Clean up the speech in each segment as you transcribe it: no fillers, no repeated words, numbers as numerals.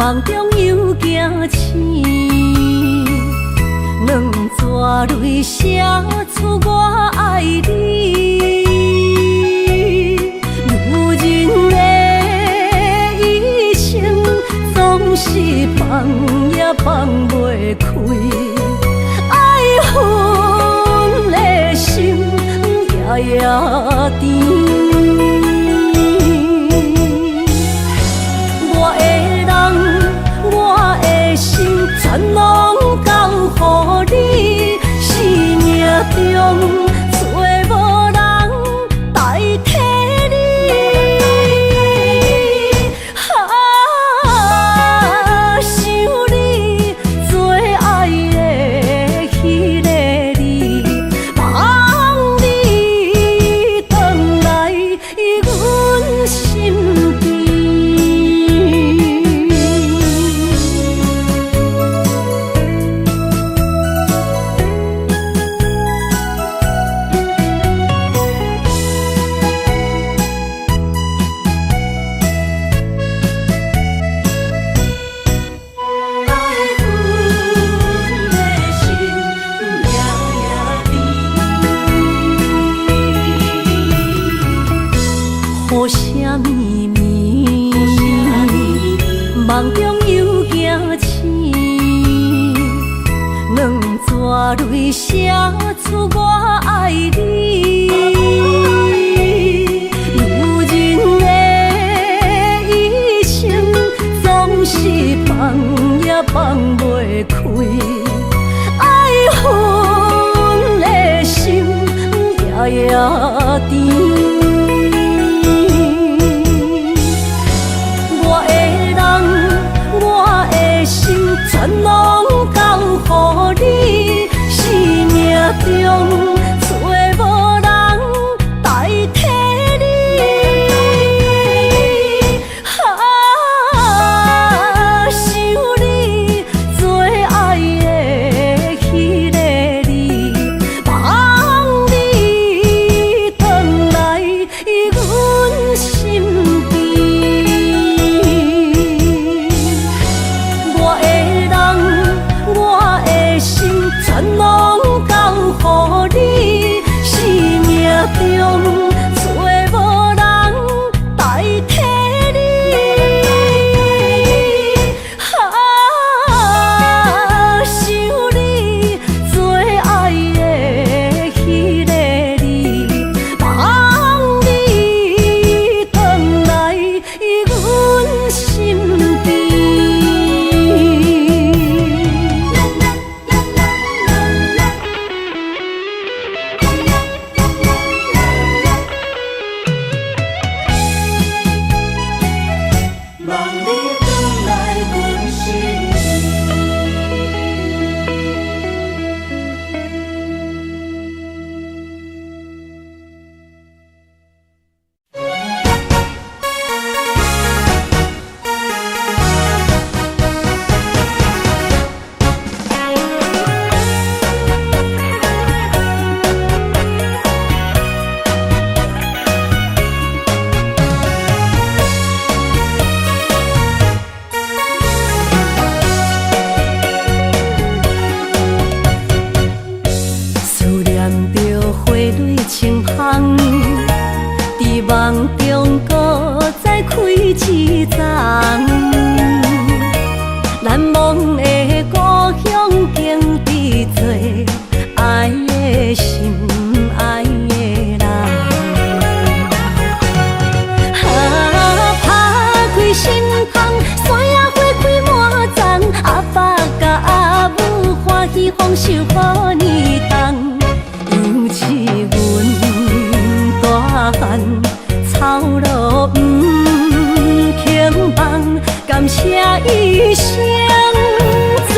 梦中又惊醒，两纸泪写出我爱你。如今的一生，总是放也放袂开，爱恨的心夜夜甜。全拢交予你，生命中找无人代替你。想你最爱的迄个你，望你回来阮身边。雨声绵绵，梦中又惊醒，两纸泪写出我爱你。如今的一生，总是放也放袂开，爱恨的心夜夜甜。全拢交予你，生命中找无人代替你。想你最爱的迄个你，望你回来阮身边。全拢交予你，生命中找无人代替你。想你最爱的迄个你，望你回来阮身边。梦中搁再开一丛，难忘的故乡经历做爱的心爱的人。打开心窗，山野花开满丛，阿爸甲阿母欢喜丰收好年冬，尤是阮大汉。草路不轻放，感谢一生做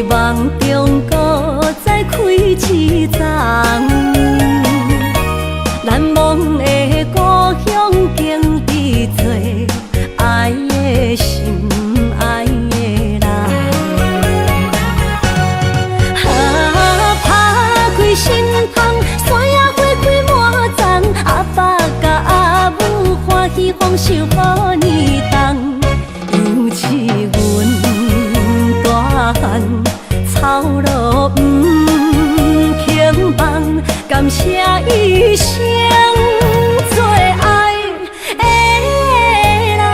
梦中搁再开一丛，难忘的故乡经历做爱的心，爱的人。打开心窗，山野花开满丛，阿爸甲阿母欢喜丰收好年冬，尤是阮大汉草路不轻放，感谢一生做爱的人。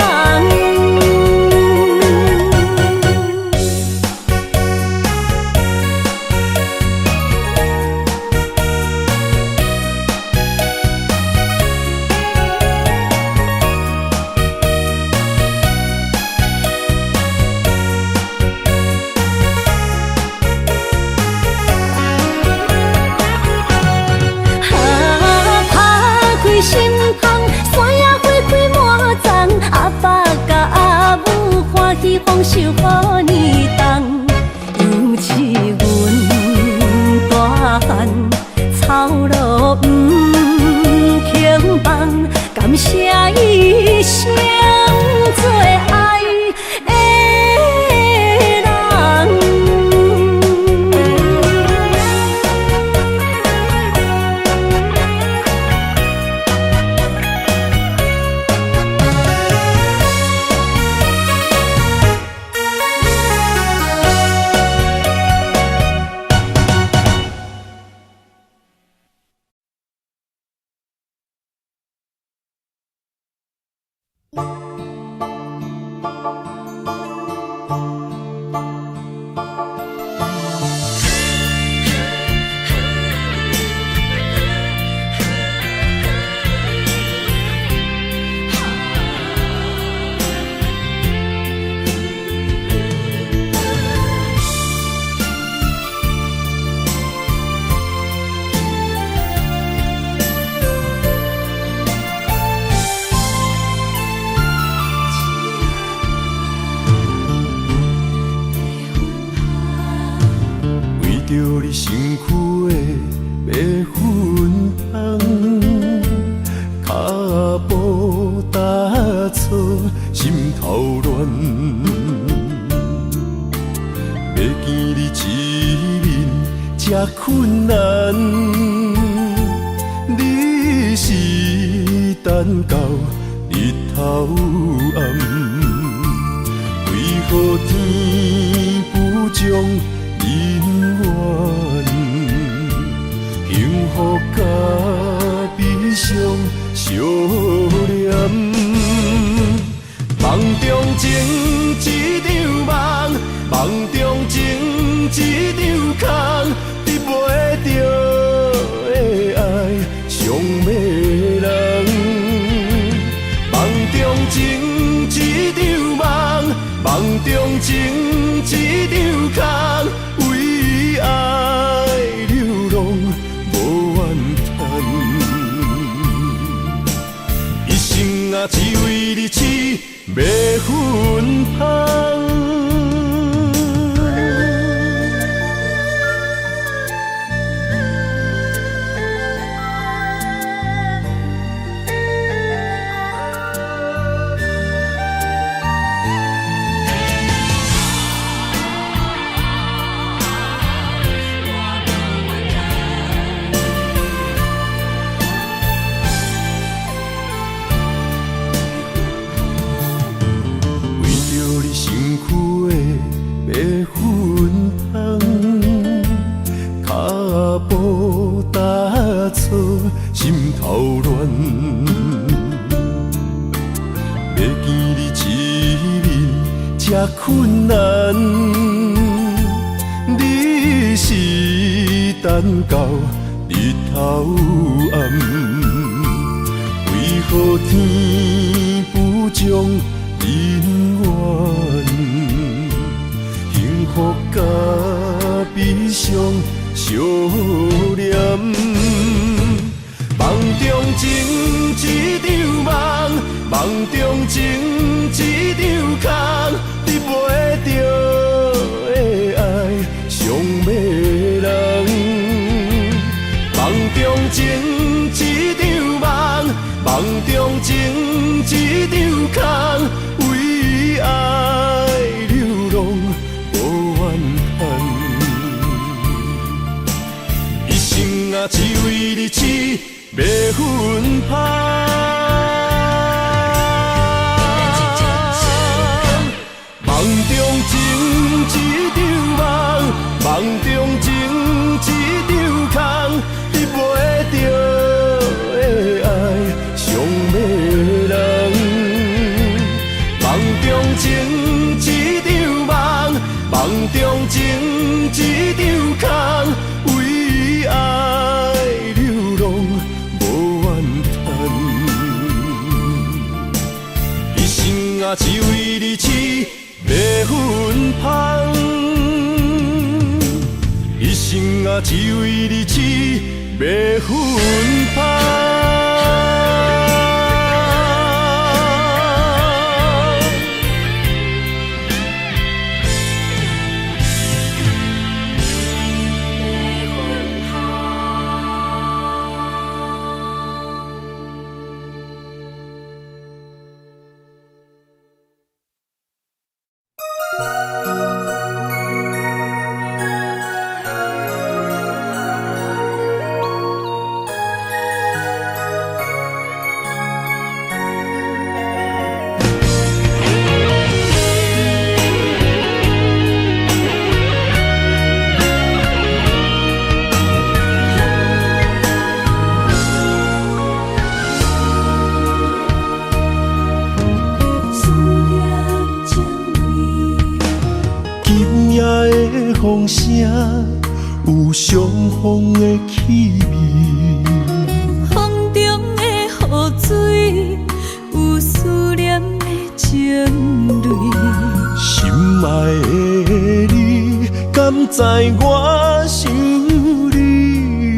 心窗，山野花开满丛，阿爸甲阿母欢喜丰收好年冬，尤是阮大汉草路不轻放，感谢一生做爱的人。着你身躯的白粉红，脚步踏错，心头乱。要见你一面这困难，你是等到日头暗，为何天不将？人缘，幸福甲悲伤相连，梦中情一场梦，梦中情一场空，得袂着的爱上迷人。梦中情一场梦，梦中情一场空。为爱流浪无怨叹，一生啊只为你痴迷芬芳。心头乱，要见你一面这困难，你是等到日头暗，为何天不将人缘，幸福甲悲伤相连？梦中情一场梦，梦中情一场空，得袂着的爱一生啊，只为你痴袂分芳。梦中情一场梦，梦中情一场空，得袂着的爱上迷人。梦中情一场梦，梦中情一场空，为爱流浪无怨叹。一生啊，只为你痴袂分芳，一生啊，只为你痴袂分芳。风声有相逢的气味，风中的雨水有思念的情泪。心爱的你，敢知我想你？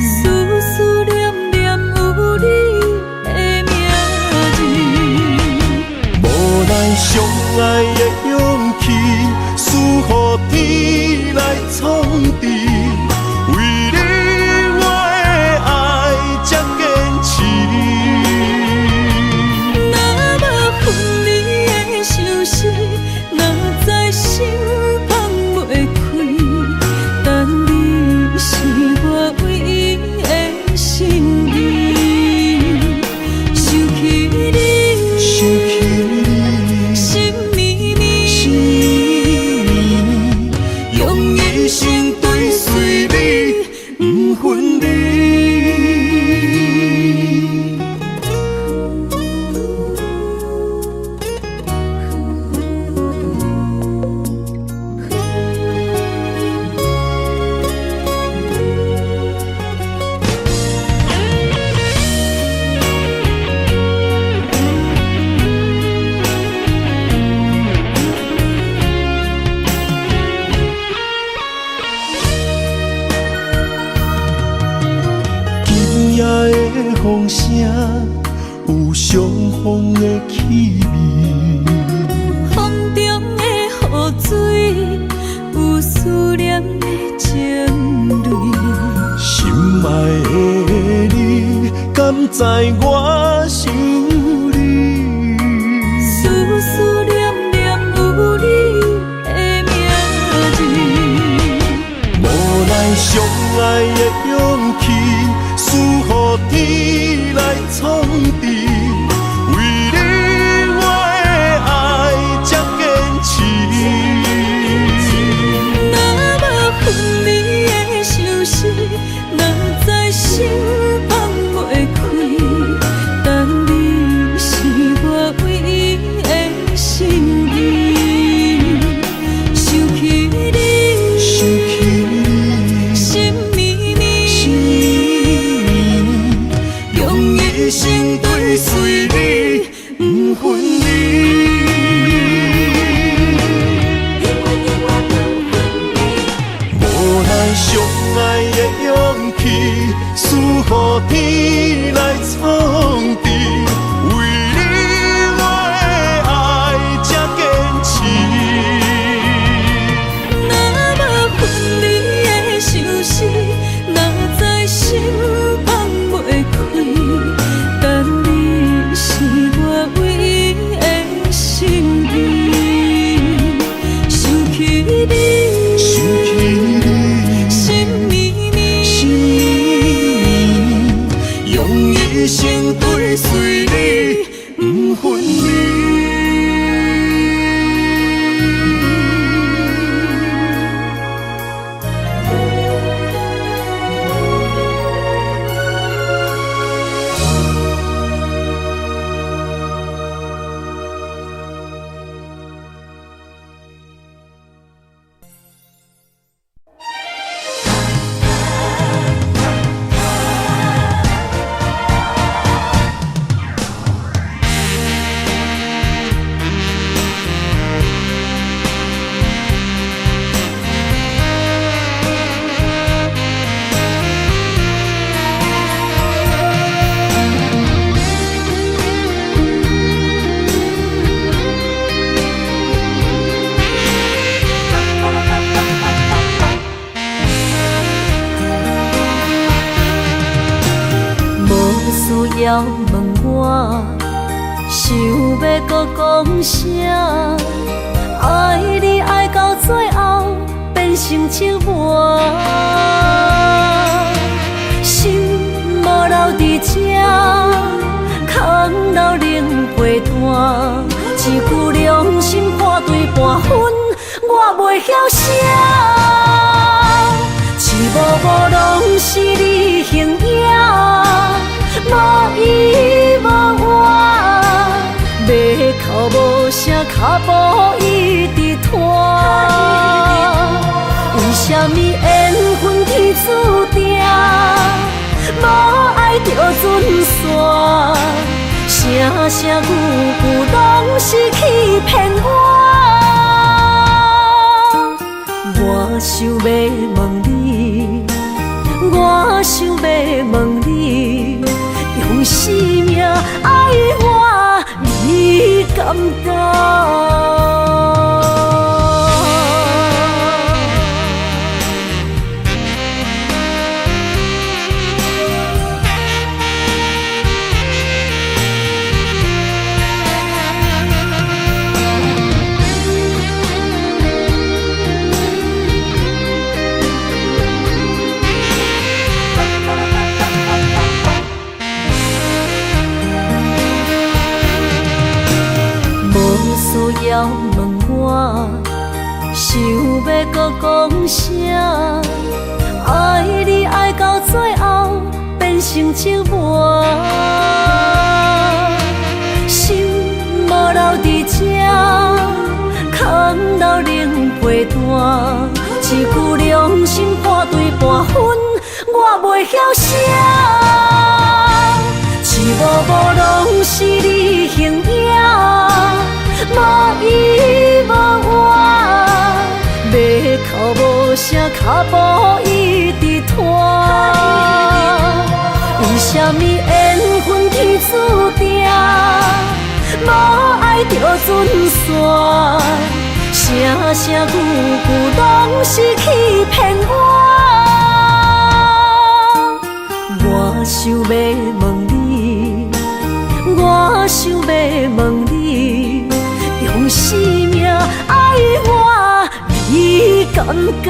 思思念念有你的名字，无奈相爱的勇气，输予天来创治。为你我的爱才坚持。若无分离的相思，哪知心放袂开。但你是我唯一的心意，想起你，想起你，心绵绵，用一生追随你，不分离。风声有相逢的气味，风中的雨水有思念的情泪。心爱的你，敢知我想你？思思念念有你的名字，无奈相爱的勇气，输予天来创治。为你我的爱才坚持。若无分离的相思，哪知心放袂开。但你是我唯一的心意，想起你，想起你，心绵绵，用一生追随你，不分离。无奈相爱的勇气，输予天来创治。为你我的爱才坚持。若无分离的相思，哪知心放袂开。但你是我唯一的心意，想起你，想要问我，想要搁讲啥？爱你爱到最后变成寂寞，心无留伫这，空留冷陪伴。一句良心半对半分，我袂晓写。一幕幕拢是你形影，无依无我，马口无声，脚步一直拖。为什么缘分天注定，无爱就准线？声声句句拢是欺骗我。我想要问你，我想要问你，用生命爱我，你敢敢？要问我，想要搁讲啥？爱你爱到最后变成寂寞，心无留伫这，空留冷陪伴。一句良心半对半分，我袂晓写。一幕幕拢是你形影，无依无我，马口无声，脚步一直拖。为什么缘分天注定，无爱就准线？声声句句拢是欺骗我。我想要问你，我想要问你，用生命爱我，你敢敢？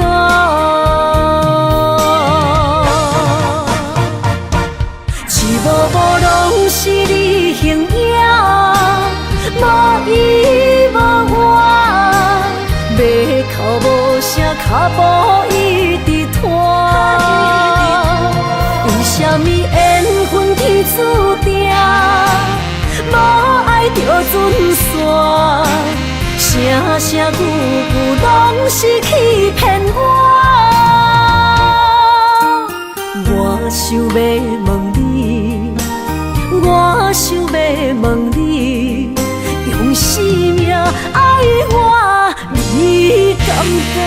一幕幕拢是你形影，无依无我，马口无声，脚步一直拖。为什么缘分天注定，无爱就准线？声声句句拢是欺骗我。我想要问你，我想要问你，用生命爱我，你敢敢？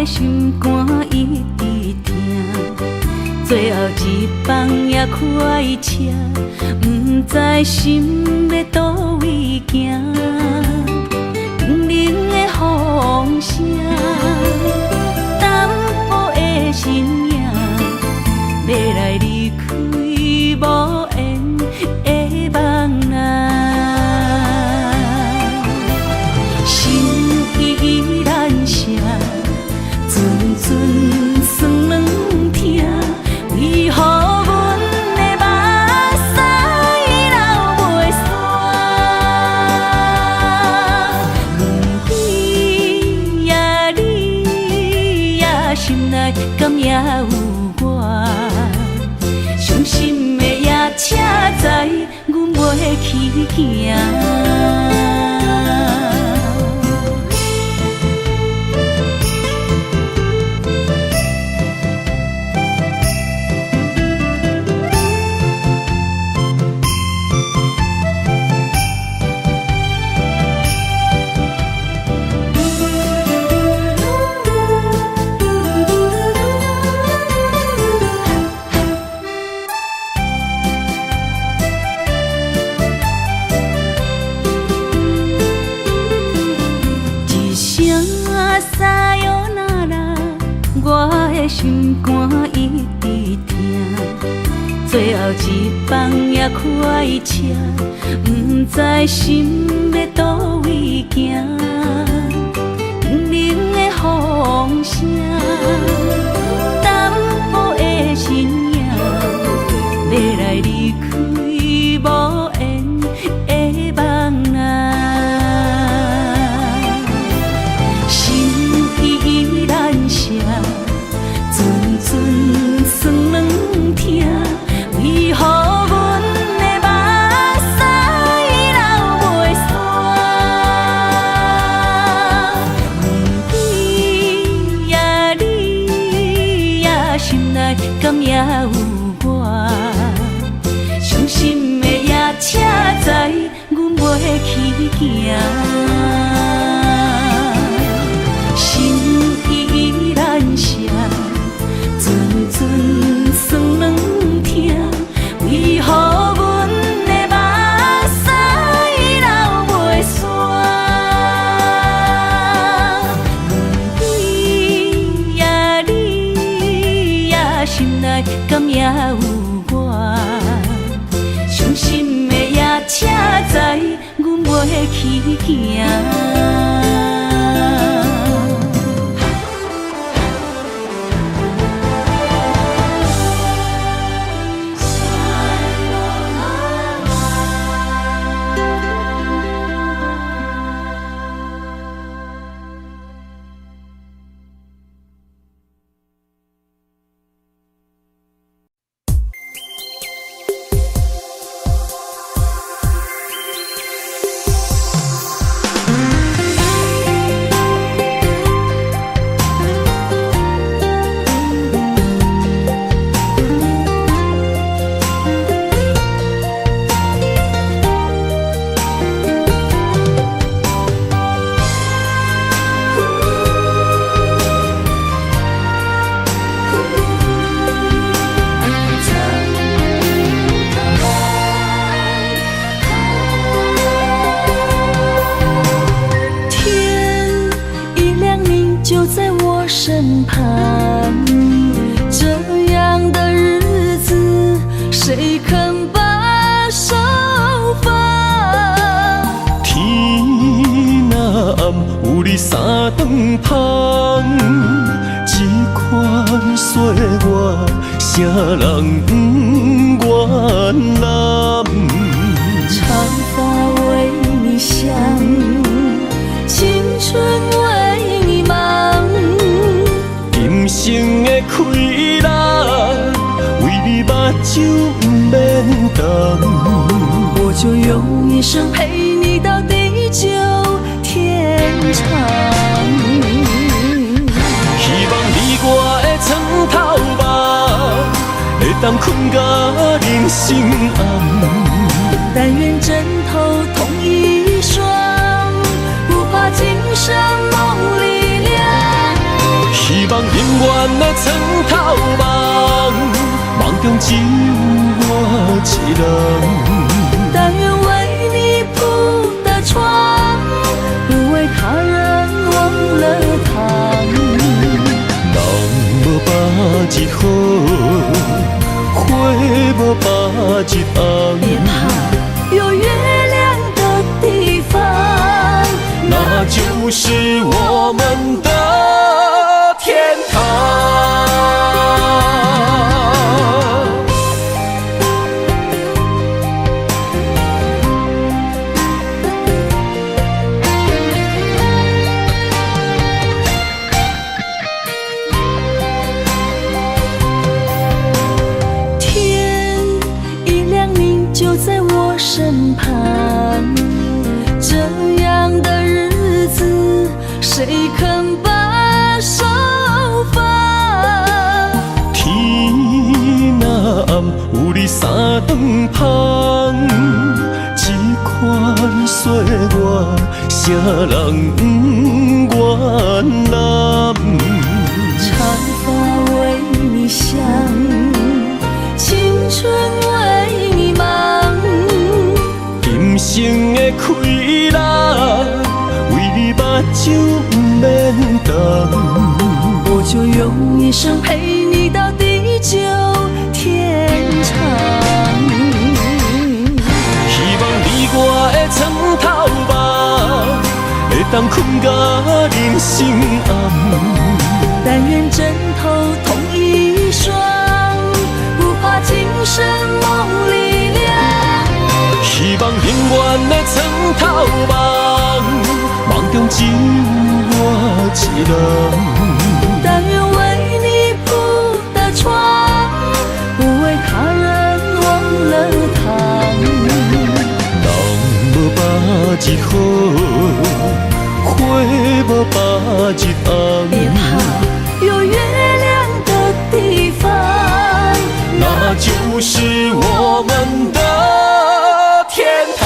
心肝一直疼，最后一放也开车，不知心要倒位行。冷冷的风声，淡薄的身影，要来离开无缘的梦啊，心依然舍。阵阵酸软疼，为何？有我，伤心的夜车载，阮袂去行。心肝一直疼，最后一放也快车，不知心要倒位行。冷冷的风声，淡薄的身影，要来离开无缘的梦啊，心依然舍。阵酸软疼，为何阮的目屎流袂煞？你呀你呀，心内敢也有我？伤心的夜车载，阮袂去行。心依然舍。阵酸软疼，为何阮的目屎流袂煞？你呀你呀，心内敢也有我？伤心的夜车载，阮袂去行。身旁，这样的日子，谁肯把手放？天若暗，有你三顿香，这款岁月，谁人不愿揽？长发为你香，青春为你忙。今生的快乐，为你目睭不免干。我就用一生陪你到地久天长。希望你我的床头梦，会当困到人生暗。但愿枕头同一双，不怕今生梦里凉。希望永远的床头梦，梦中只有我一人。但愿为你铺的床，不为他人忘了躺。人无把日好，花无把日红。别怕，有月亮的地方，那就是我们的天堂。谁肯把手放？天若暗，有你三顿香，这款岁月，谁人不愿揽？长发为你香，青春为你忙。今生的快乐，为你目睭不免干。我就用一生陪你到地久天长。希望你我的床头梦，会当困到人生暗。但愿枕头同一双，不怕今生梦里凉。希望永远的床头梦，梦中只有我一人。但愿为你铺的床，不为他人忘了躺。人无把日好，花无把日别红。怕有月亮的地方，那就是我们的天堂。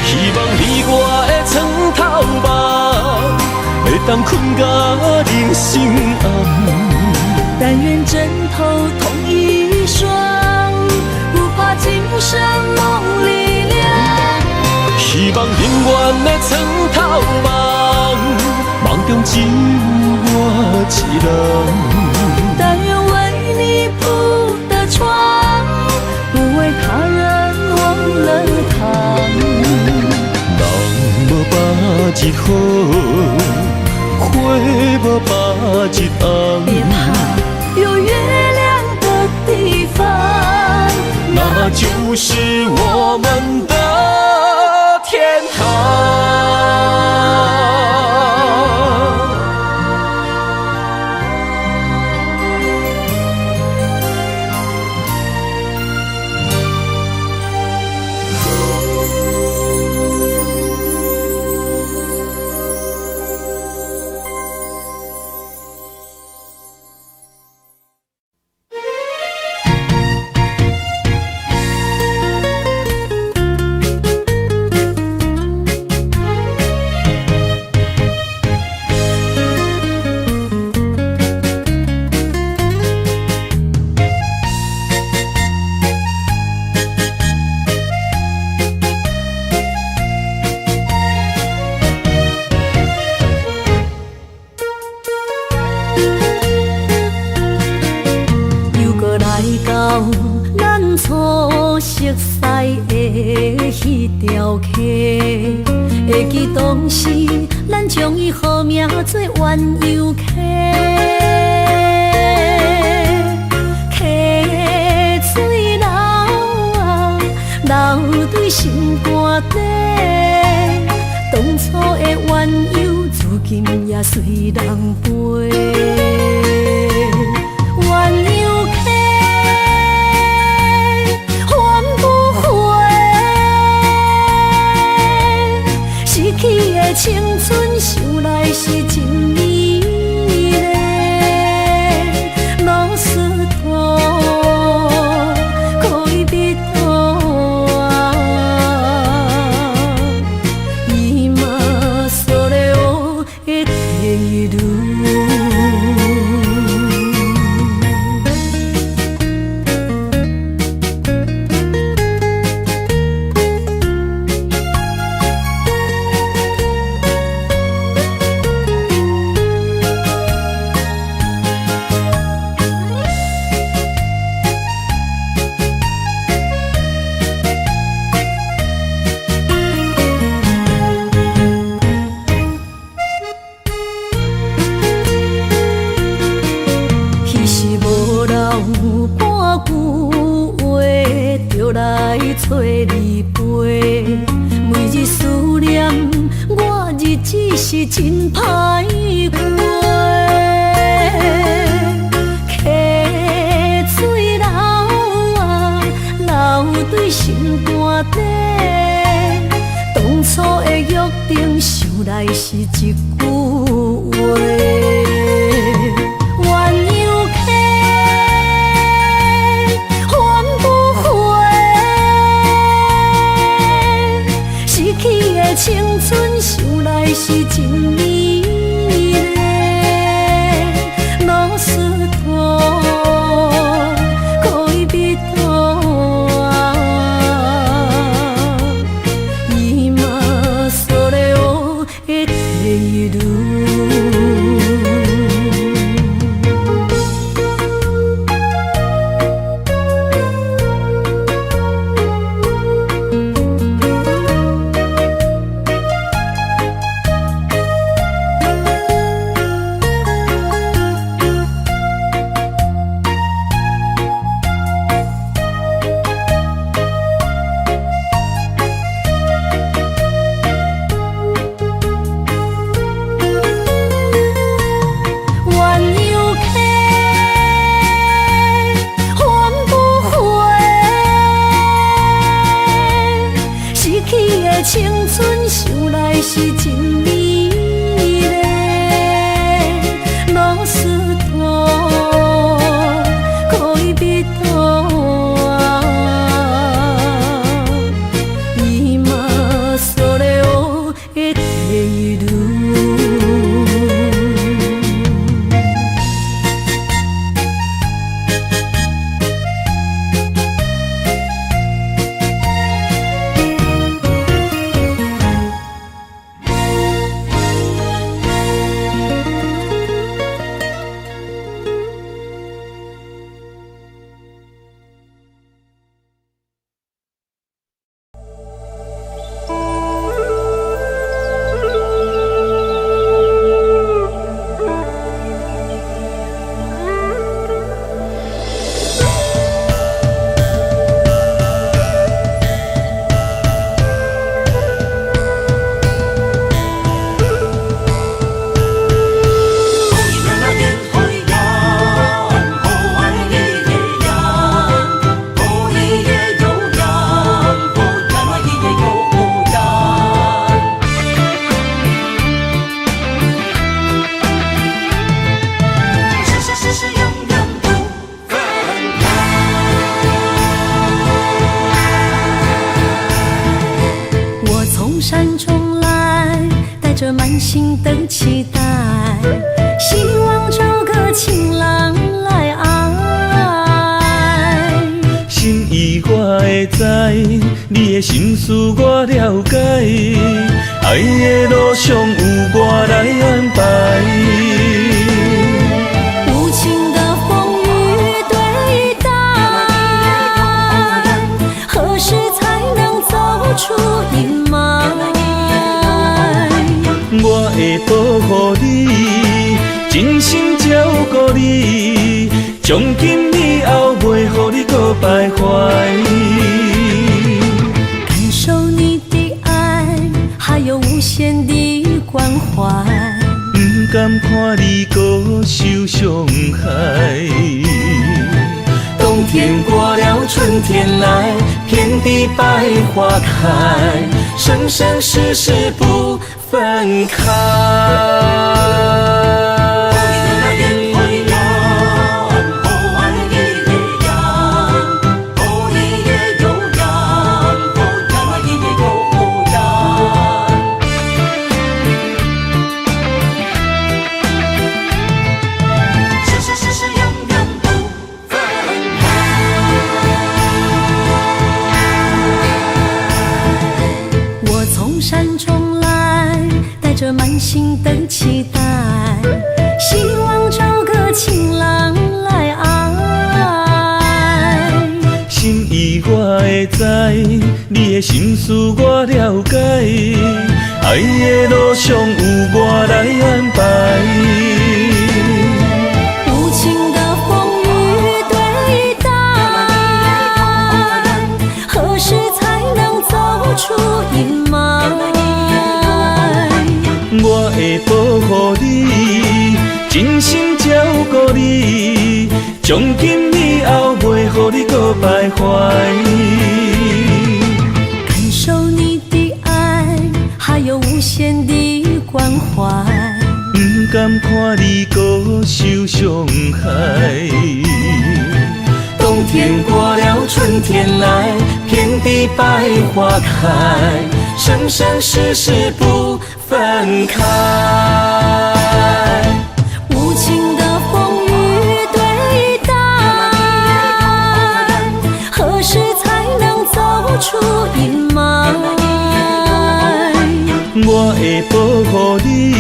希望你我的床头梦，会当困到人生暗。但愿枕头同一双，不怕今生梦里凉。希望永远的床头梦，梦中只有我一人。但愿为你铺的床，不为他人忘了躺。人无把日好，花无把日红。别怕有月亮的地方，那就是我们的天堂。迄条溪，会记当时咱将伊号名做鸳鸯溪。溪水流啊，流对心肝底。当初的鸳鸯，如今也随人飞。鸳鸯溪。去的青春想来是真美丽，老师徒可以比多啊，伊嘛所了的地路。找你陪，每日思念，我日子是真歹过。溪水流啊，流对心肝底。当初的约顶想来是一句话。鸳鸯客，还不回，失去的青春想来是真美丽。老师大，可以比大，伊嘛所了的退路。青春想来是真美丽，老师大，可以比大，伊嘛所了的退路。山中来，带着满心的期待，希望找个情郎来爱。心意我会知，你的心思我了解，爱的路上有我来安排。无情的风雨对待，何时才能走出阴霾？我会保护你，真心照顾你，从今以后袂予你搁徘徊。感受你的爱，还有无限的关怀，不甘看你搁受伤害。冬天过了，春天来，遍地百花开，生生世世不分开。山中来，带着满心的期待，希望找个情郎来爱。心意我会知，你的心思我了解，爱的路上有我来安排。无情的风雨对待，何时才能走出阴霾？我会保护你，真心照顾你，从今以后袂予你搁徘徊。感受你的爱，还有无限限的关怀。不敢看你搁受伤害。冬天过了，春天来，遍地百花开，生生世世不分开。无情的风雨对待，何时才能走出阴霾？我会保护你，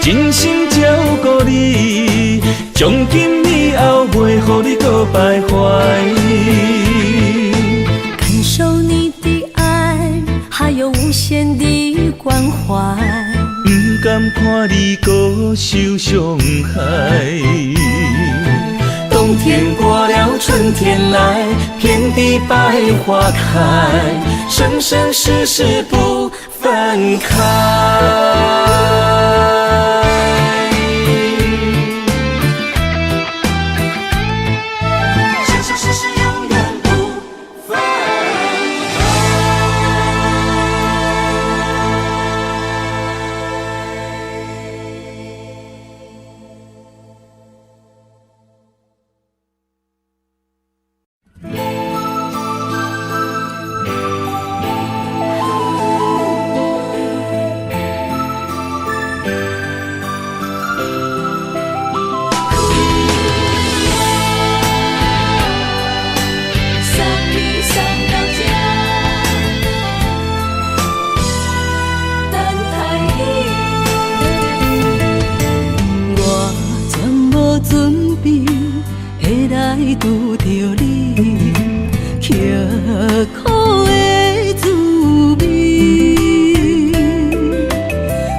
真心照顾你，从今以后袂予你搁徘徊。感受你的爱，还有无限的关怀。不敢看你搁受伤害。冬天过了，春天来，遍地百花开，生生世世不分开。拄着你刻苦的滋味，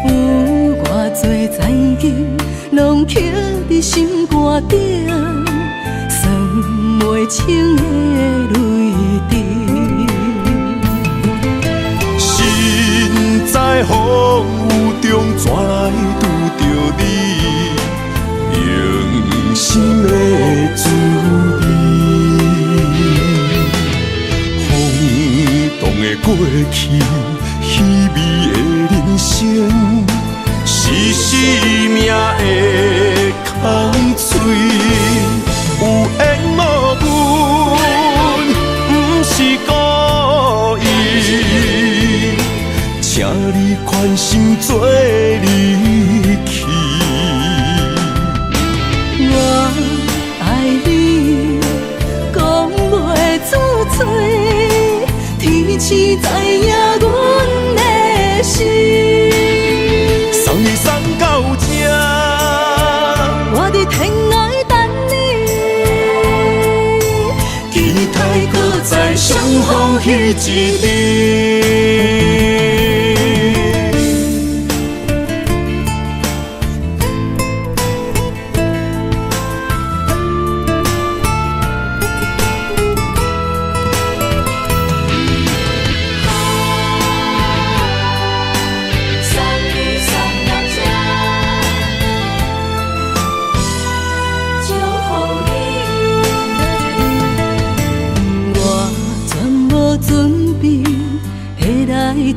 有偌多情景，拢刻伫心肝顶，算袂清的泪滴。身在风雨中，怎来拄着你？用心的滋味，风动的过去，稀微的人生，是生命的空嘴，有缘无分，不是故意，请你宽心做离去。我爱你，讲袂出嘴，天赐知影阮的心。送你送到这，我伫天涯等你，期待搁再相逢彼一日。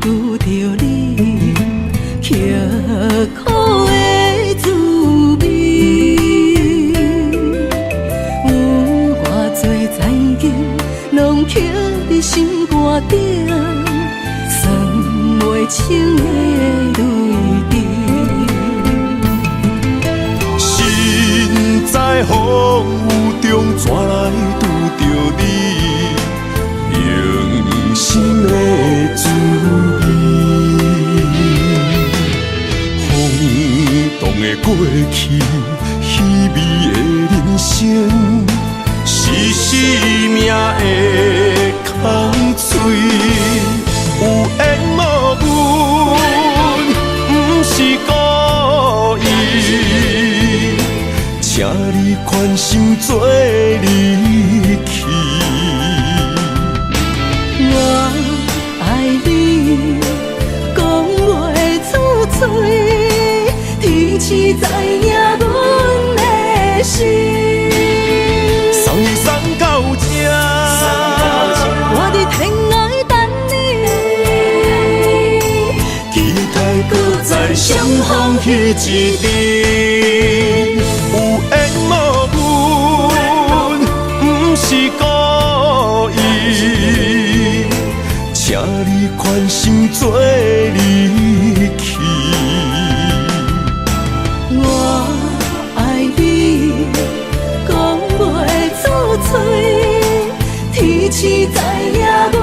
拄着你刻苦的滋味，有偌多情景，拢刻伫心肝顶，算袂清的泪滴。身在风雨中，怎来拄着你？用心的滋味，风动的过去，稀微的人生，是生命的空嘴，有缘无分，不是故意，请你宽心做离去。我爱你，讲袂出嘴，天赐知影阮的心。送你送到这，我伫天涯等你，期待搁再相逢迄一日，有缘无缘，不是故意，请你宽心做离去。我爱你，讲袂出嘴，天赐知影阮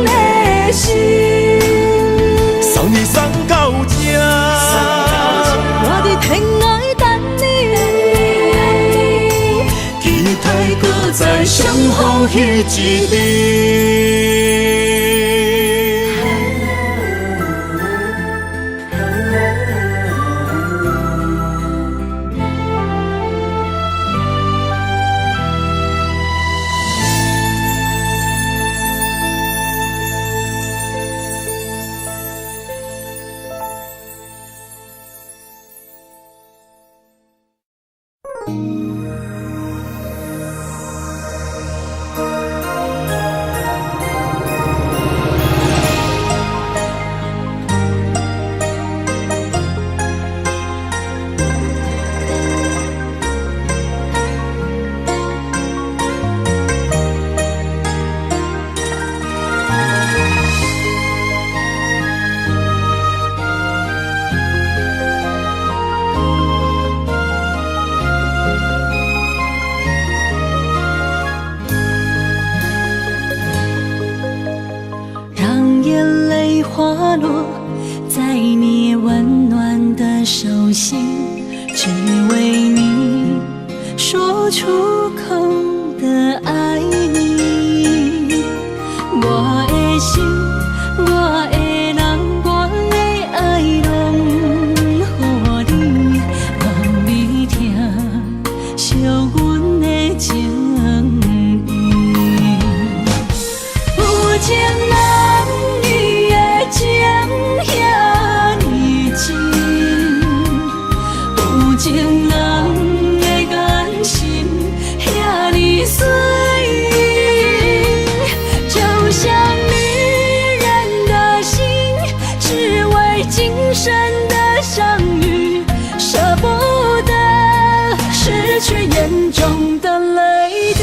的心。送你送到这，我伫天涯等你，期待搁再相逢迄一日。让眼泪滑落在你温暖的手心，只为你说出口的爱你。我的心，我的人，我的爱拢予你，望你听惜阮的情意。有情人你的情遐尼真，有情人的眼神遐尼水，就像女人的心，只为今生的相遇，舍不得失去眼中的泪滴。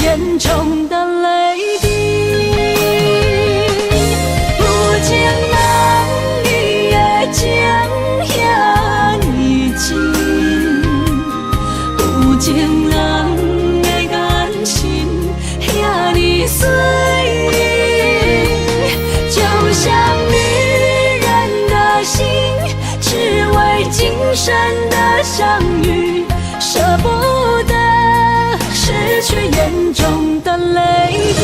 眼中的泪滴，有情人你的情遐尼真，有情人的眼神遐尼水，就像女人的心，只为今生的相遇，舍不得失去眼中的泪滴。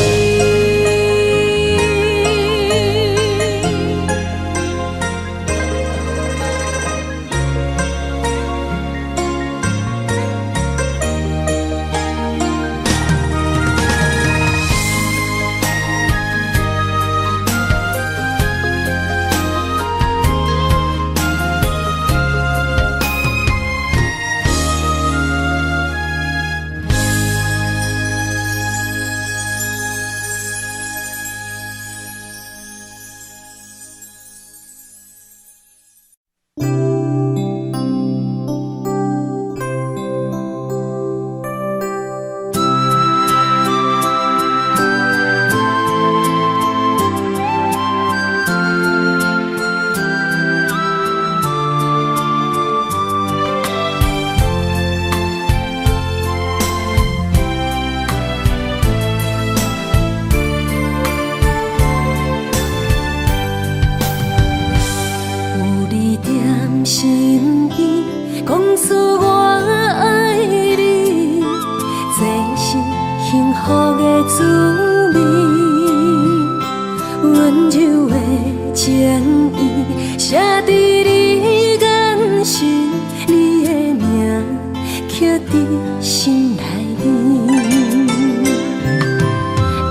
刻在心内面。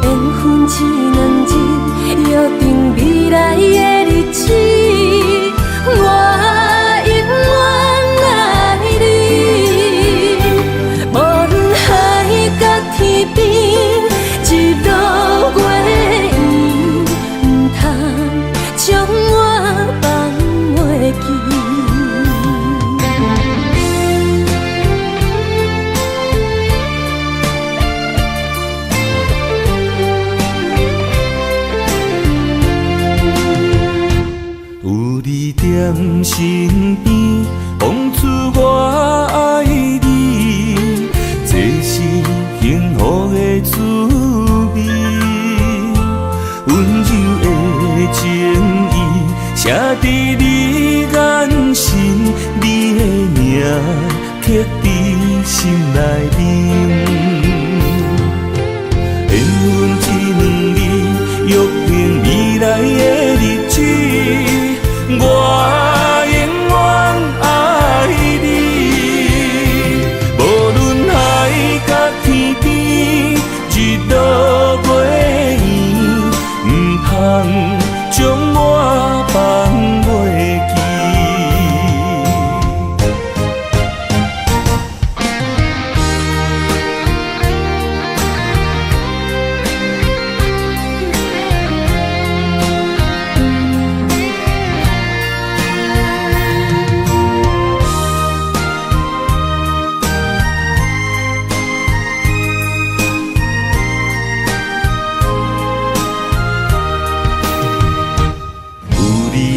缘分只两字，约定未来的日子。我永远爱你，无论海角天边，一路过缘，唔通将我放袂记。有你踮身边，讲出我爱你，这是幸福的滋味。温柔的情意，写在你眼神，你的名刻在心内面。缘分只两字，约定未来的日子。我永远爱你，无论海角天边，日落月圆，唔通将我放袂记。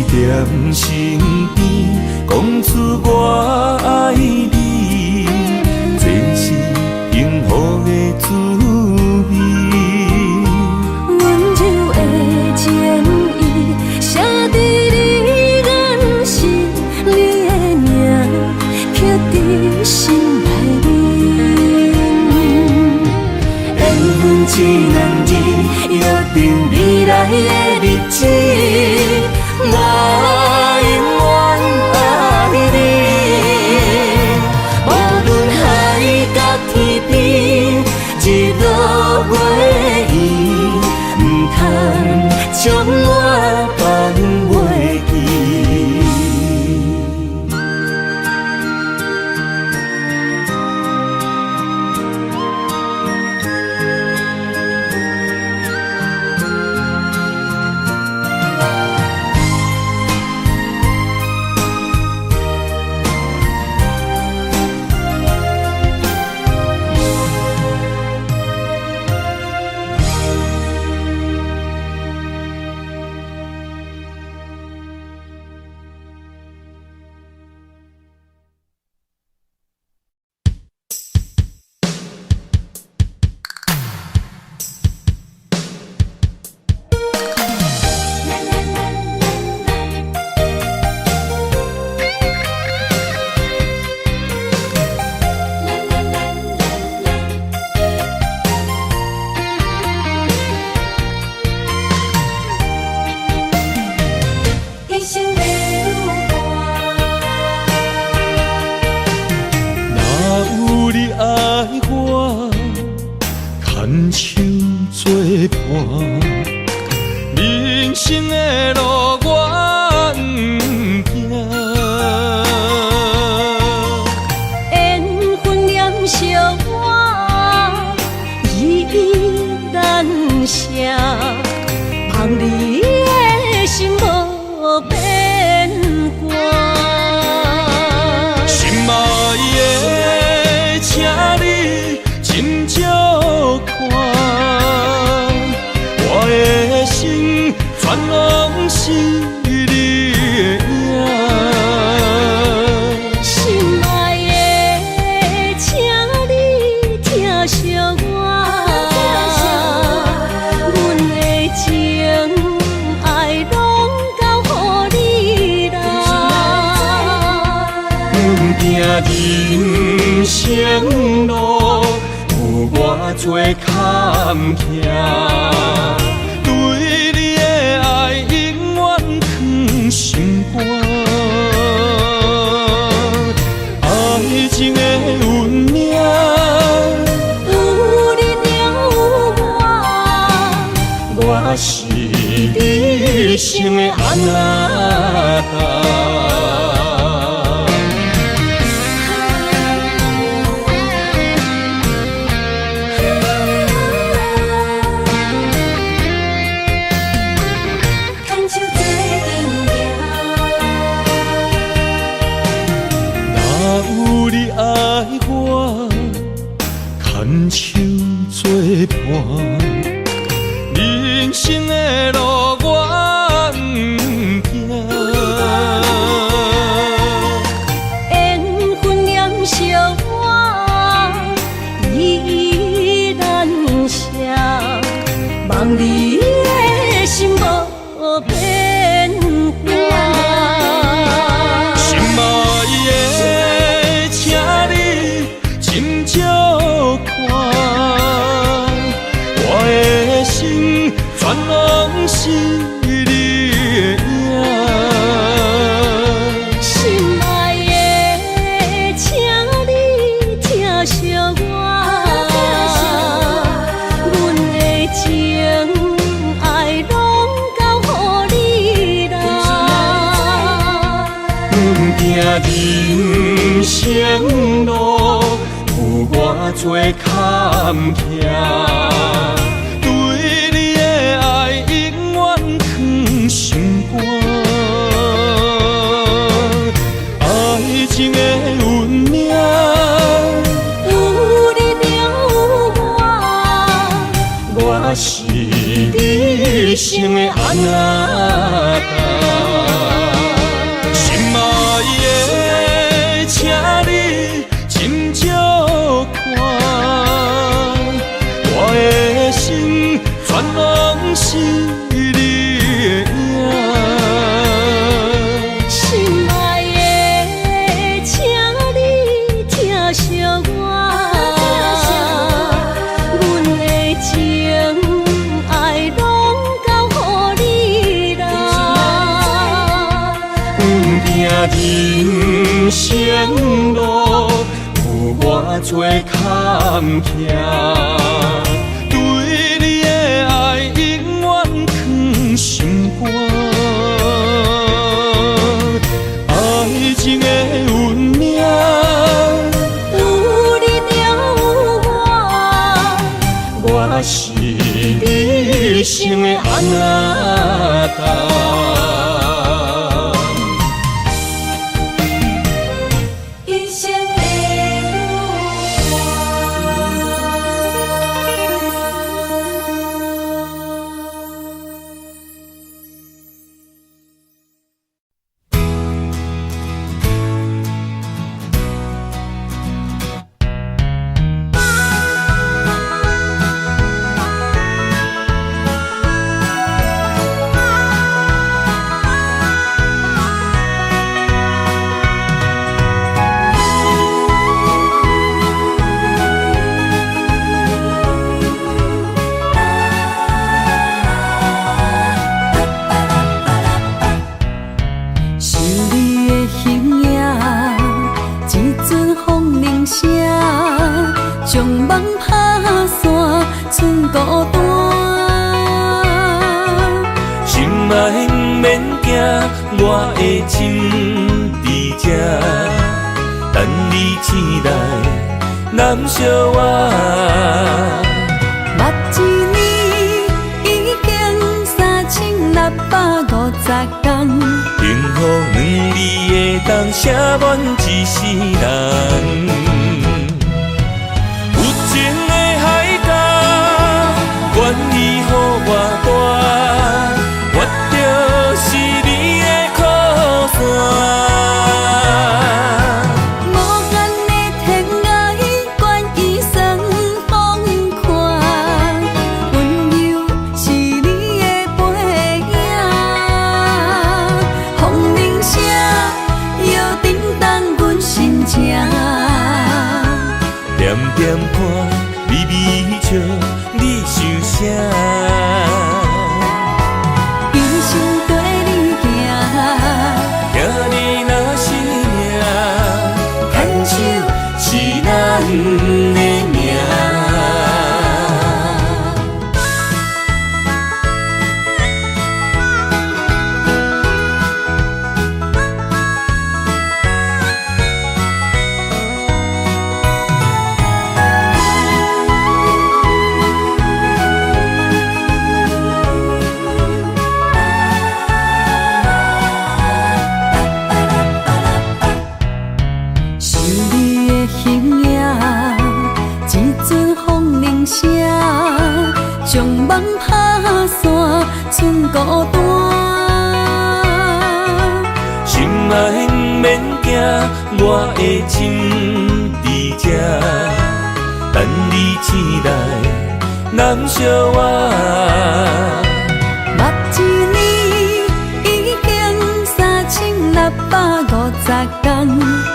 踮身边，讲出我爱你，这是幸福的滋味。温柔的情意，写在你眼神，你的名刻在心内面。缘分只两字，约定未来的日子。我永远爱你，无论海角天边，日落月圆，唔通将我放袂记。牵手作伴，人生的路我不行。缘分念相我，依依难舍，望你的心无变卦。心爱的，请你真照看，我的心全拢是你的影。心爱的，请你疼惜我，阮的情爱拢交予你啦。行人生路有偌多坎坷，对你的爱永远藏心肝。爱情的温生的安那达。有你爱我，牵手作伴，人生的路我不惊。缘分染烧我，依然写，望你的心无变化。心爱的，请你斟酌看，我的心全拢是你的影。心爱的，请你疼惜我，阮的情爱拢交予你啦。阮行人生路有偌多坎坷，对你的爱永远藏心肝。爱情的运命，有你就有我，我是你生的安那达。心爱的，请你斟酌看，我的心全拢是你的影。心爱的，请你疼惜我，阮的情爱拢交予你啦。人生路有偌多坎坷，对你的爱永远藏心肝。爱情的运命，有你就有我，我是你生的安那达。一生的想你的形影，一阵风铃声，将梦打散，剩孤单。心爱不免惊，我的心伫这，等你醒来，难相我。目一年已经3650天，幸福两字的冬，写满一世人。有情的海角，愿意予我跋，我就是你的靠山。无间的天涯，愿意算风看，温柔是你的背影。风铃声摇叮当阮心情，点点看，微微笑，你想啥？一生跟你行，行你若是命，牵手是咱的命。将梦打散，剩孤单。心爱免惊，我的心伫这，等你醒来，难相我。目一年已经3650天，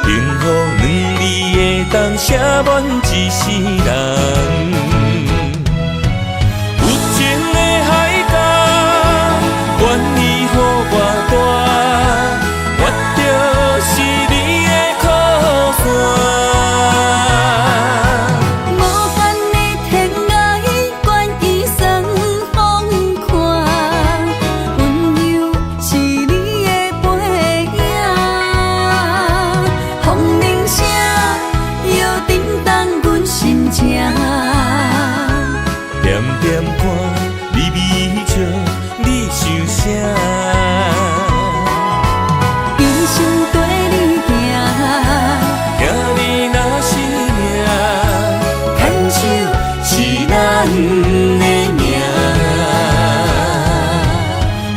幸福两字会当写满一世人。有情的海角，愿意予我大，我就是你的靠山。无限的天涯，愿意算风看，温柔是你的背影。风铃声摇叮当阮心情，点点看，微微笑，你想啥？一生跟你行，行你若是命，牵手是咱的命。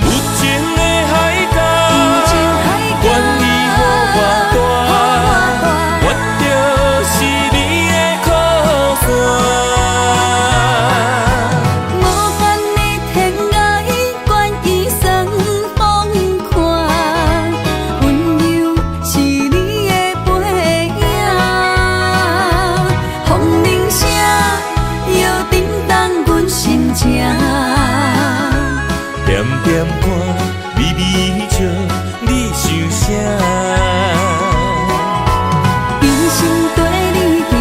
有情的海角，愿意予我大，我就是你的靠山。无限的天涯，愿意算风看，温柔是你的背影。风铃声摇叮当阮心情，点点看，微微笑，你想啥？一生跟你行，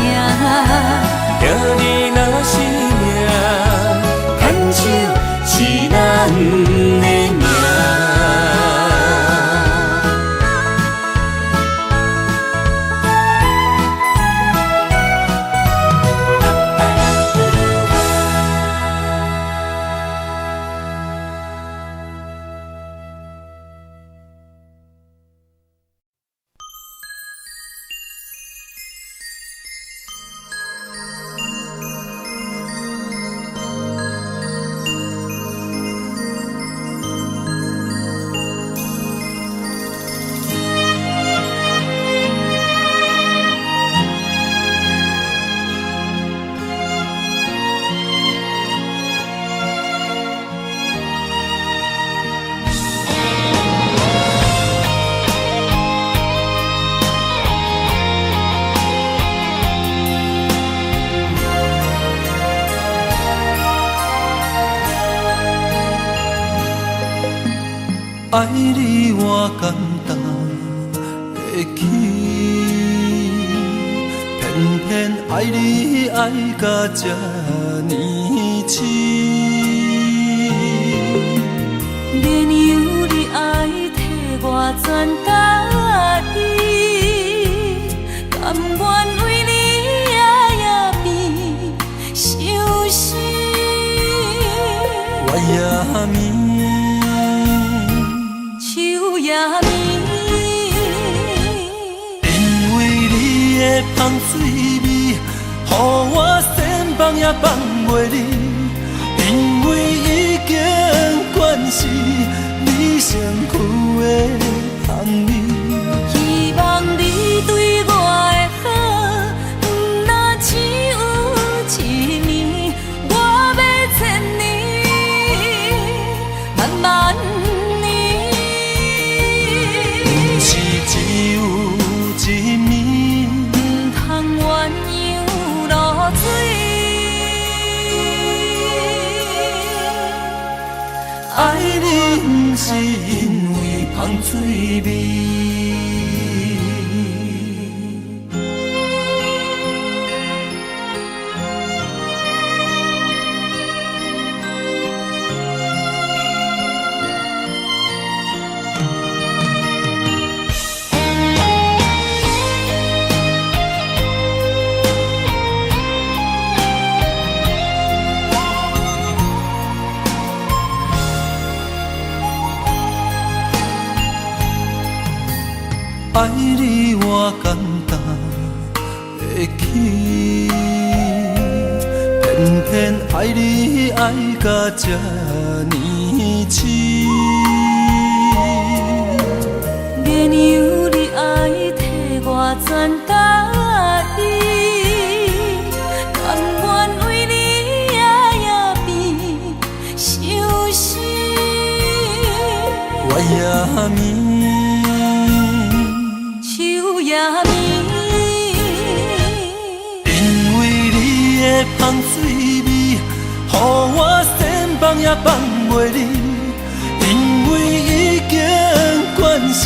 行你若是命，牵手是咱的命。爱你我简单会起，偏偏爱你爱到这呢痴。免由你爱替我全家己，甘愿为你夜眠伤心。我也眠。树也眠，因为你的香水味，予我先放也放袂离。因为已经惯是你身躯的香味，希望你对我的好，不若只有一年，我要千年，慢慢。只有一暝，唔通鸳鸯落水。爱你不是因为香水味。爱你我简单会起，偏偏爱你爱甲这呢深。月娘，你爱替我全答应，甘愿为你夜边伤心。我也眠，树也眠，因为你的香水味，予我身放也放袂离。因为已经惯是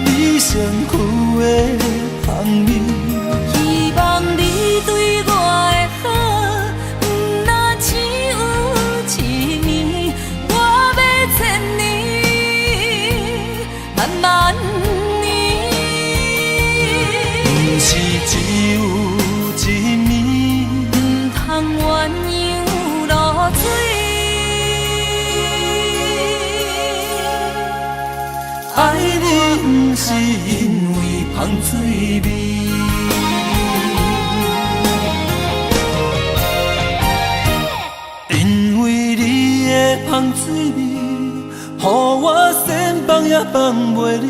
你身躯的香味，希望你对我的好，不那只有一年，我要千年，万万年。不是只有一暝，不通鸳鸯落水。爱你不是因为香水味，因为你的香水味，予我身放也放袂离。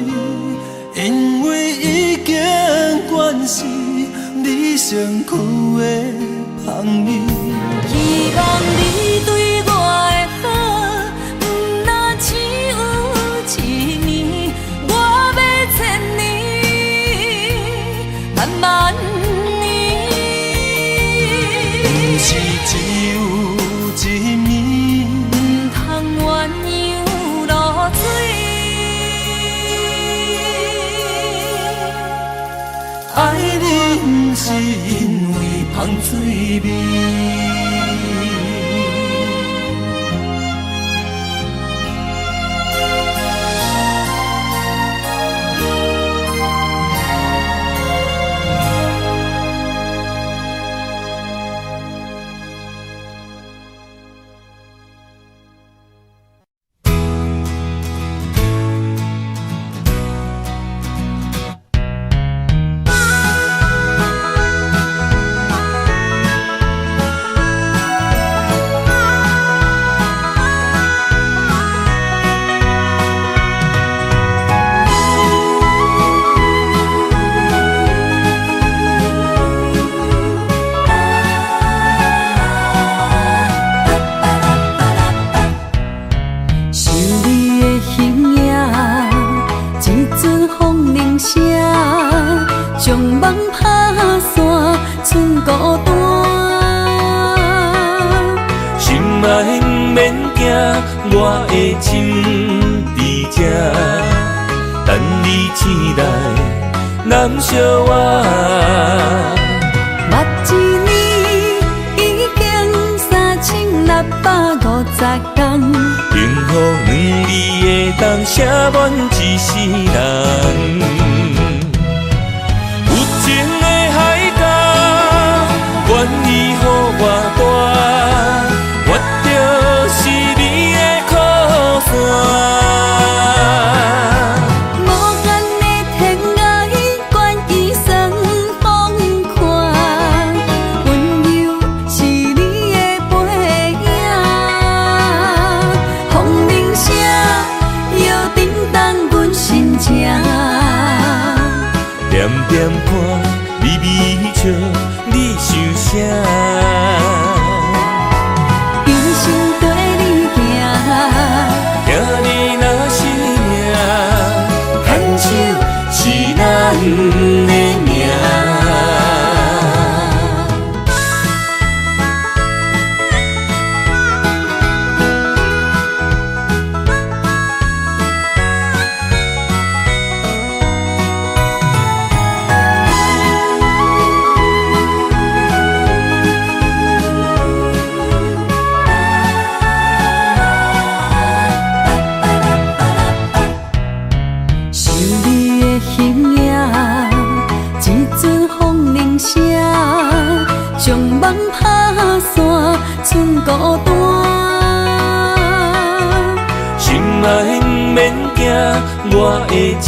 因为已经惯是你身躯的香味，希望你对我的好，不那只有一年，我要千年，万万年。不是只有一暝，不通鸳鸯落水。爱你不是因为香水味。我的心伫这，等你醒来，难相我。目一年已经3650天，幸福两字的当写满一世人。有情的海角，愿意予我带，我就是你的靠山。点点看，微微笑，你想啥？一生跟你行，行你若是命，牵手是咱的命。将梦打散，剩孤单。心爱不免惊，我的情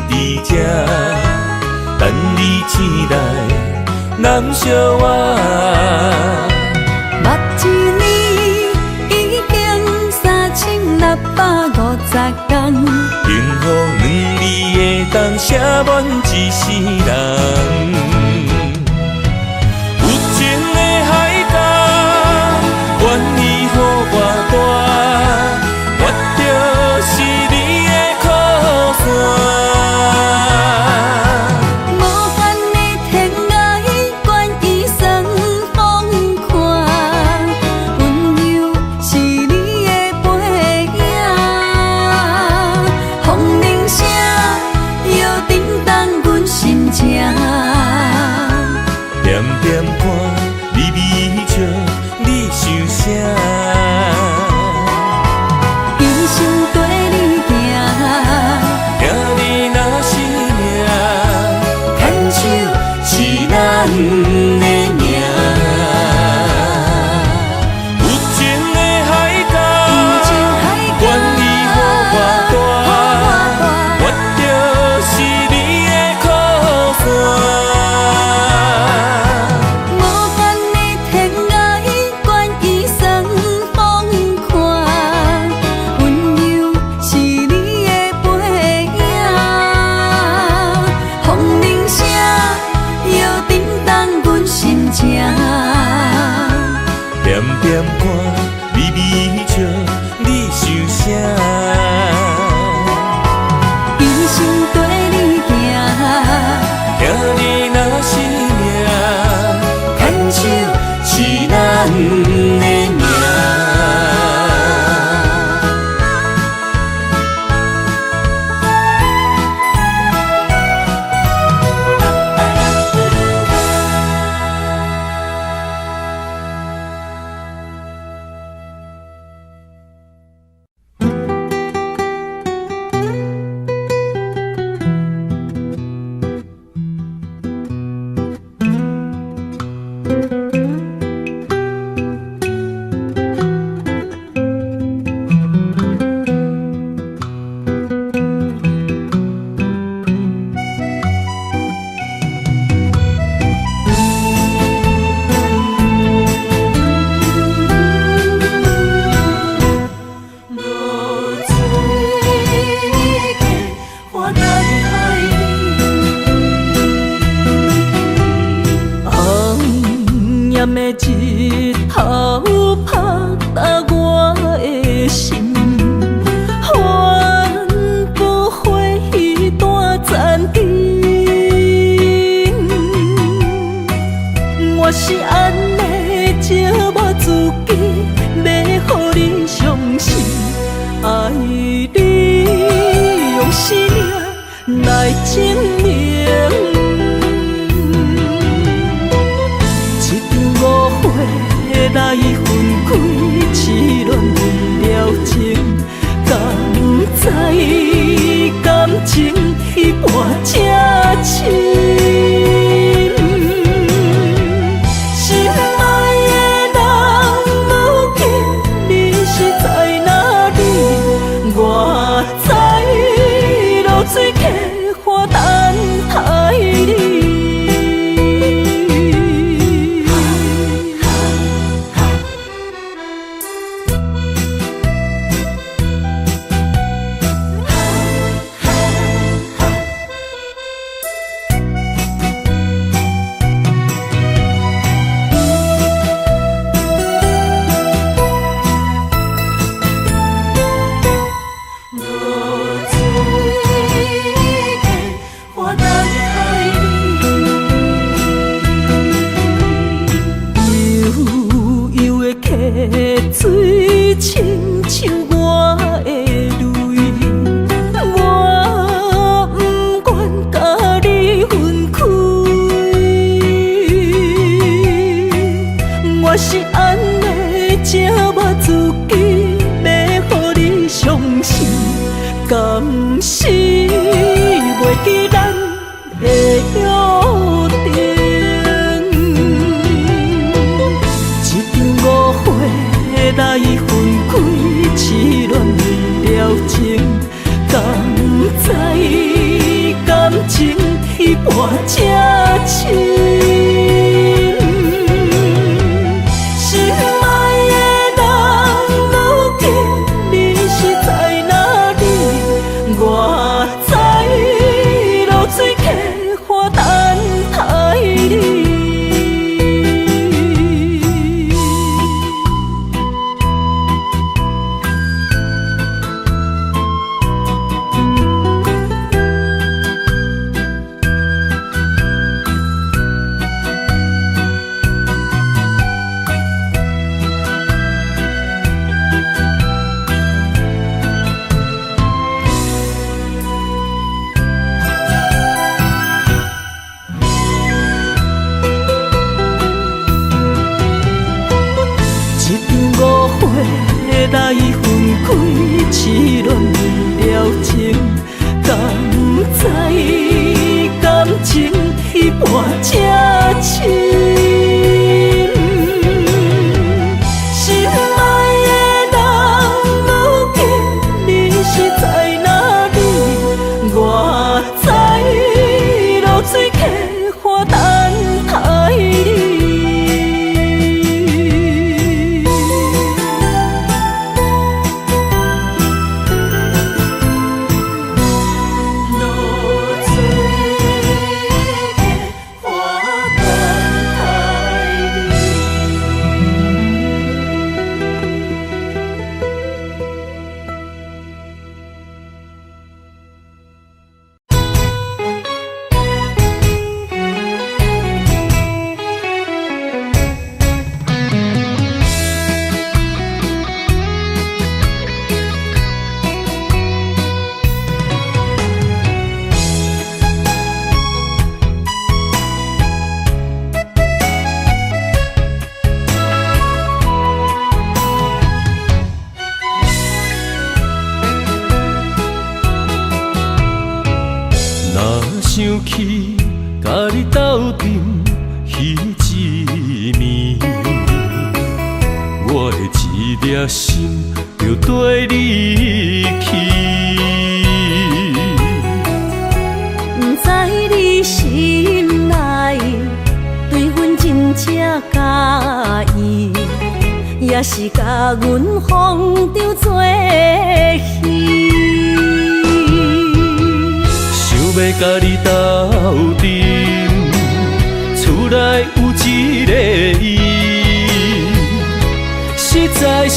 伫这，等你醒来，难相我。写满一世人。有情的海角，愿意予我大，我就是你的靠山。无限的天涯，愿意送风看，温柔是你的背影，风铃声摇叮当阮心情。点点看，微微笑，你想啥？一生跟你行，行你若是命，牵手是咱的命。有情的海角，愿意予我大，我就是你的靠山。无限的天涯，愿意送风看，温柔是你的背影，风铃声摇叮当阮心情。点点看，微微笑，你想啥？一生跟你行，行你若是命，牵手是咱的命。暗的日头拍打我的心，帆不回彼段残灯。我是安尼寂寞自己，要予你相信，爱你用生命来证明。来分开，痴恋为了情，敢知感情彼半才深。心爱的人，如今你是在哪里？我在落水溪花等待你。水亲像我的泪，我不愿甲你分开。我是安尼寂寞自己，要予你相信，敢是袂记咱的约定。来分开，痴恋为了情，敢知感情彼半才深。心爱的人，如今你是在哪里？我一粒心就跟你去。不知你心内对阮真正介意，也是甲阮放着做戏。想要甲你斗阵，厝内有一个伊，实在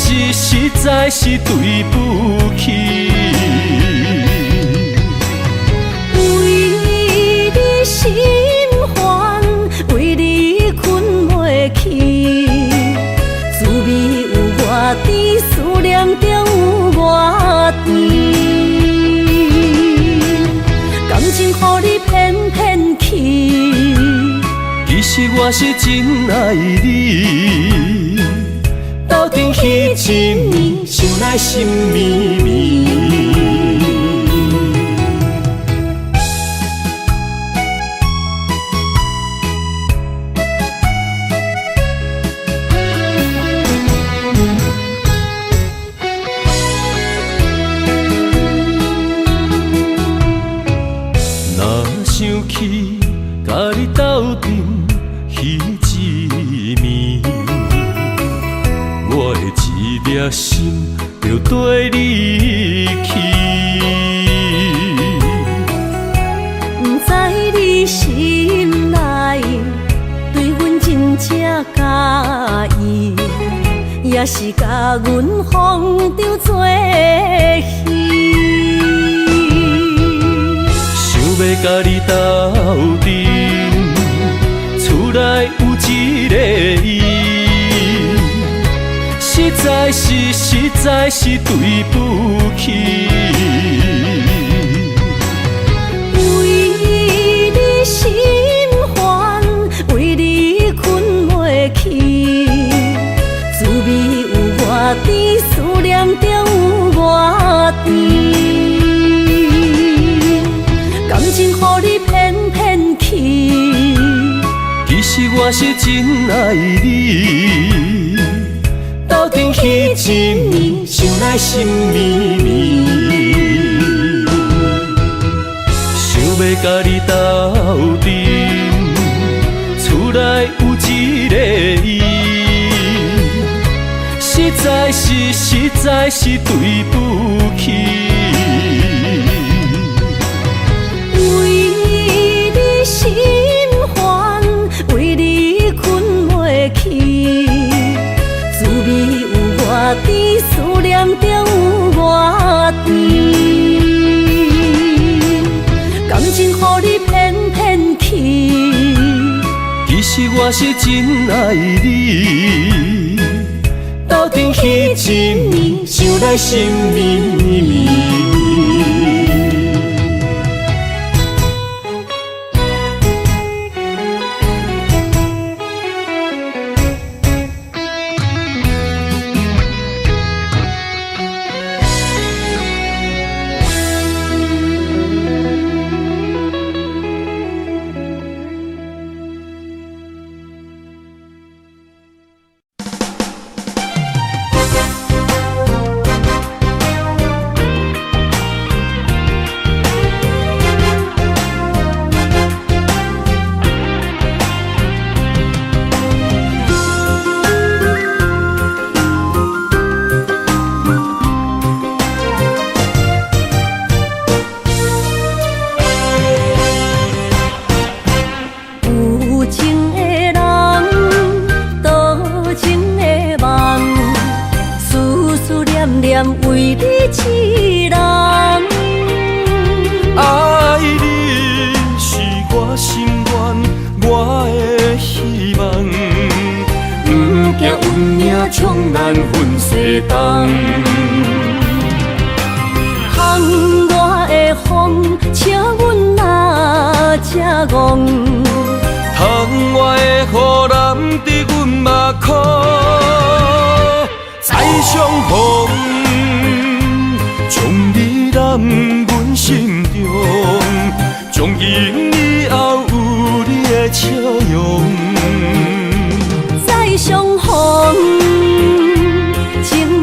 是对不起。为你心烦，为你困袂去，滋味有我甜，思念中有我甜。感情予你骗骗去，其实我是真爱你。斗阵彼一暝，想来心绵绵。想起甲你斗阵彼一暝，我的一粒心就跟你去。不知你心内对阮真正介意，也是甲阮放着做戏。要甲你斗阵，厝内有一个伊，实在是对不起。为你心烦，为你困袂去，滋味有我甜，思念中有我甜。感情予你骗骗去，其实我是真爱你。斗阵彼一暝，想来心绵绵。想要甲你斗阵，厝内有一个伊，实在是对不起。心烦，为你困袂去，滋味有我甜，思念中有我甜。感情予你骗骗去，其实我是真爱你。斗阵彼一暝，想来心绵绵。为你痴人，爱你是我心愿，我的希望。不惊运命冲咱分西东，窗外的风笑阮哪只戆，窗外的雨淋伫阮目眶，再相逢。将你揽阮心中，从今以后有你的笑容。再相逢，情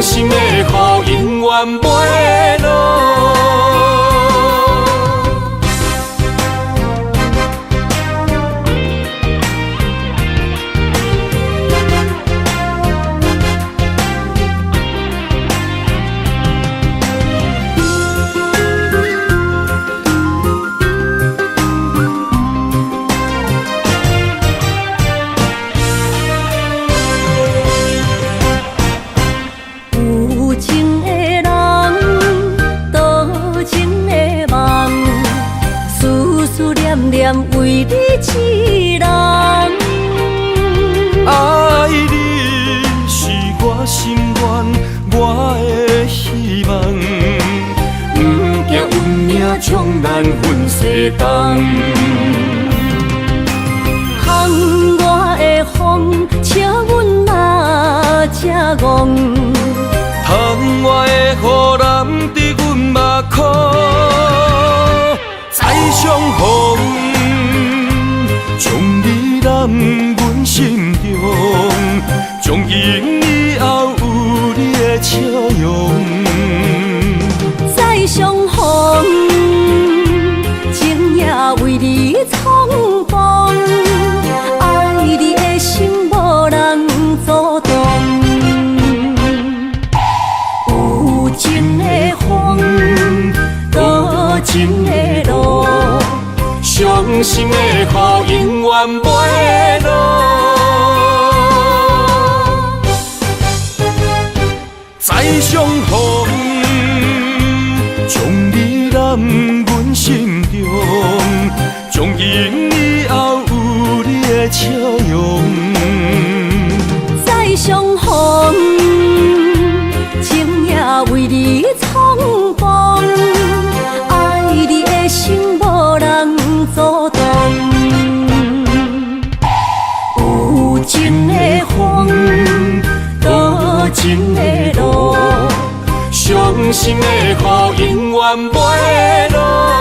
心的雨永远袂落。为你一人，爱你是我心愿，我的希望。不惊运命冲咱分世东，风我的风，笑阮嘛正戆。窗外的雨淋伫阮目眶，再相逢。将你揽阮心中，从今以后有你的笑容。再相逢，情也为你冲动，爱你的心无人阻挡。有情的风，多情的路。伤心的雨永远袂落，再相逢，将你揽阮心中，从今以后有你的笑容。再相逢，情也为你冲动，爱你的心无人阻挡。有情的风，多情的路，伤心的雨永远袂落。